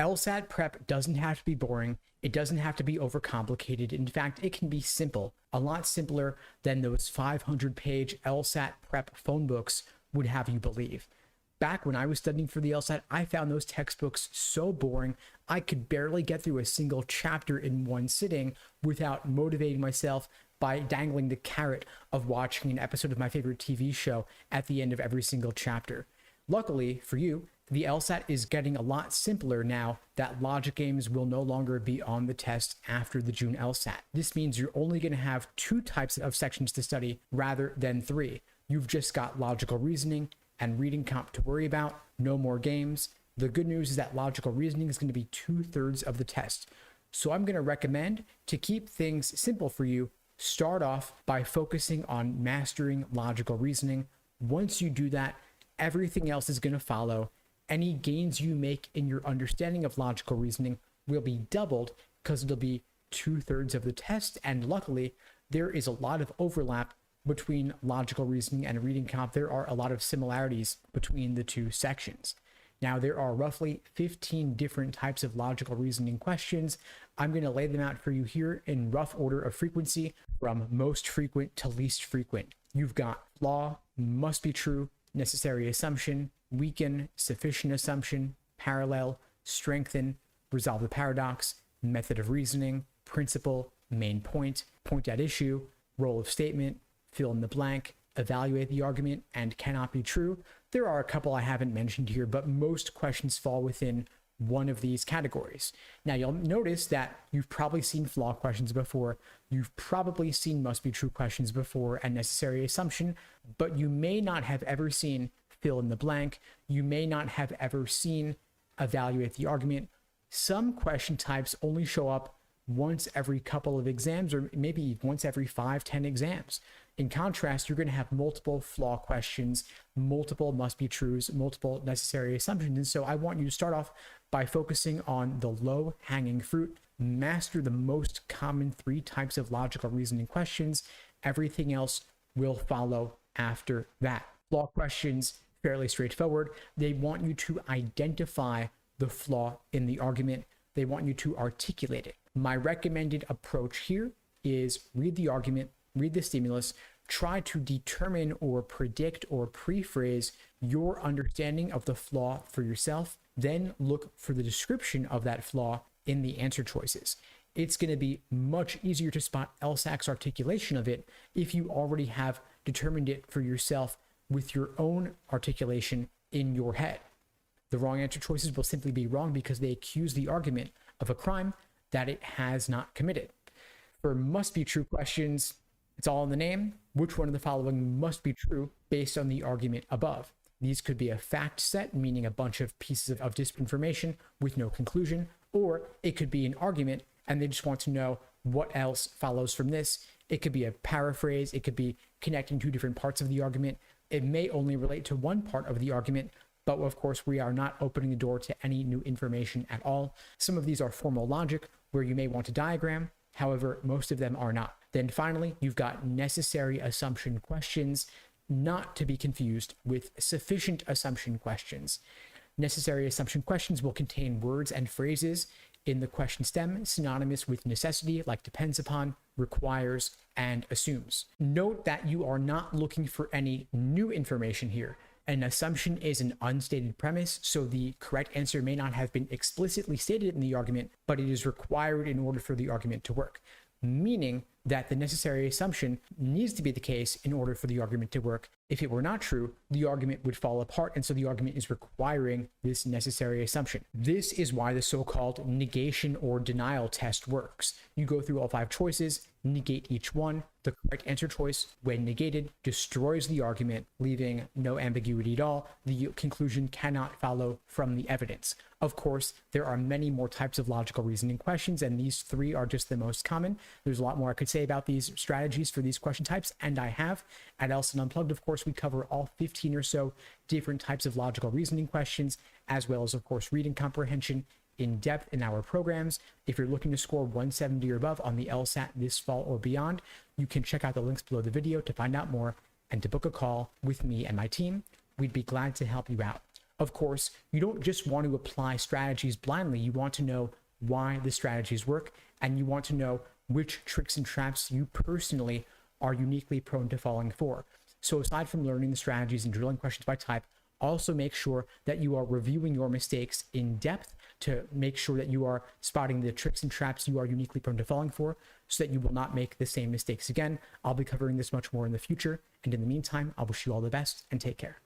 LSAT prep doesn't have to be boring. It doesn't have to be overcomplicated. In fact, it can be simple, a lot simpler than those 500-page LSAT prep phone books would have you believe. Back when I was studying for the LSAT, I found those textbooks so boring, I could barely get through a single chapter in one sitting without motivating myself by dangling the carrot of watching an episode of my favorite TV show at the end of every single chapter. Luckily for you, the LSAT is getting a lot simpler now that logic games will no longer be on the test after the June LSAT. This means you're only going to have 2 types of sections to study rather than 3. You've just got logical reasoning and reading comp to worry about, no more games. The good news is that logical reasoning is going to be 2/3 of the test. So I'm going to recommend, to keep things simple for you, start off by focusing on mastering logical reasoning. Once you do that, everything else is going to follow. Any gains you make in your understanding of logical reasoning will be doubled because it'll be 2/3 of the test. And luckily, there is a lot of overlap between logical reasoning and reading comp. There are a lot of similarities between the 2 sections. Now, there are roughly 15 different types of logical reasoning questions. I'm going to lay them out for you here in rough order of frequency from most frequent to least frequent. You've got flaw, must be true, necessary assumption, weaken, sufficient assumption, parallel, strengthen, resolve the paradox, method of reasoning, principle, main point, point at issue, role of statement, fill in the blank, evaluate the argument, and cannot be true. There are a couple I haven't mentioned here, but most questions fall within one of these categories. Now, you'll notice that you've probably seen flaw questions before. You've probably seen must be true questions before and necessary assumption, but you may not have ever seen fill in the blank. You may not have ever seen evaluate the argument. Some question types only show up once every couple of exams, or maybe once every 5-10 exams. In contrast, you're going to have multiple flaw questions, multiple must be trues, multiple necessary assumptions. And so I want you to start off by focusing on the low hanging fruit, master the most common 3 types of logical reasoning questions. Everything else will follow after that. Flaw questions, fairly straightforward. They want you to identify the flaw in the argument. They want you to articulate it. My recommended approach here is read the argument, read the stimulus, try to determine or predict or pre-phrase your understanding of the flaw for yourself, then look for the description of that flaw in the answer choices. It's going to be much easier to spot LSAC's articulation of it if you already have determined it for yourself with your own articulation in your head. The wrong answer choices will simply be wrong because they accuse the argument of a crime that it has not committed. For must be true questions, it's all in the name. Which one of the following must be true based on the argument above? These could be a fact set, meaning a bunch of pieces of disinformation with no conclusion, or it could be an argument and they just want to know what else follows from this. It could be a paraphrase. It could be connecting 2 different parts of the argument. It may only relate to one part of the argument, but of course, we are not opening the door to any new information at all. Some of these are formal logic, where you may want a diagram. However, most of them are not. Then finally, you've got necessary assumption questions, not to be confused with sufficient assumption questions. Necessary assumption questions will contain words and phrases in the question stem synonymous with necessity, like depends upon, requires, and assumes. Note that you are not looking for any new information here. An assumption is an unstated premise, so the correct answer may not have been explicitly stated in the argument, but it is required in order for the argument to work, meaning that the necessary assumption needs to be the case in order for the argument to work. If it were not true, the argument would fall apart, and so the argument is requiring this necessary assumption. This is why the so-called negation or denial test works. You go through all 5 choices, negate each one. The correct answer choice, when negated, destroys the argument, leaving no ambiguity at all. The conclusion cannot follow from the evidence. Of course, there are many more types of logical reasoning questions, and these 3 are just the most common. There's a lot more I could say about these strategies for these question types, and I have. At LSAT Unplugged, of course, we cover all 15 or so different types of logical reasoning questions, as well as, of course, reading comprehension in depth in our programs. If you're looking to score 170 or above on the LSAT this fall or beyond, you can check out the links below the video to find out more and to book a call with me and my team. We'd be glad to help you out. Of course, you don't just want to apply strategies blindly. You want to know why the strategies work, and you want to know which tricks and traps you personally are uniquely prone to falling for. So aside from learning the strategies and drilling questions by type, also make sure that you are reviewing your mistakes in depth to make sure that you are spotting the tricks and traps you are uniquely prone to falling for so that you will not make the same mistakes again. I'll be covering this much more in the future. And in the meantime, I wish you all the best and take care.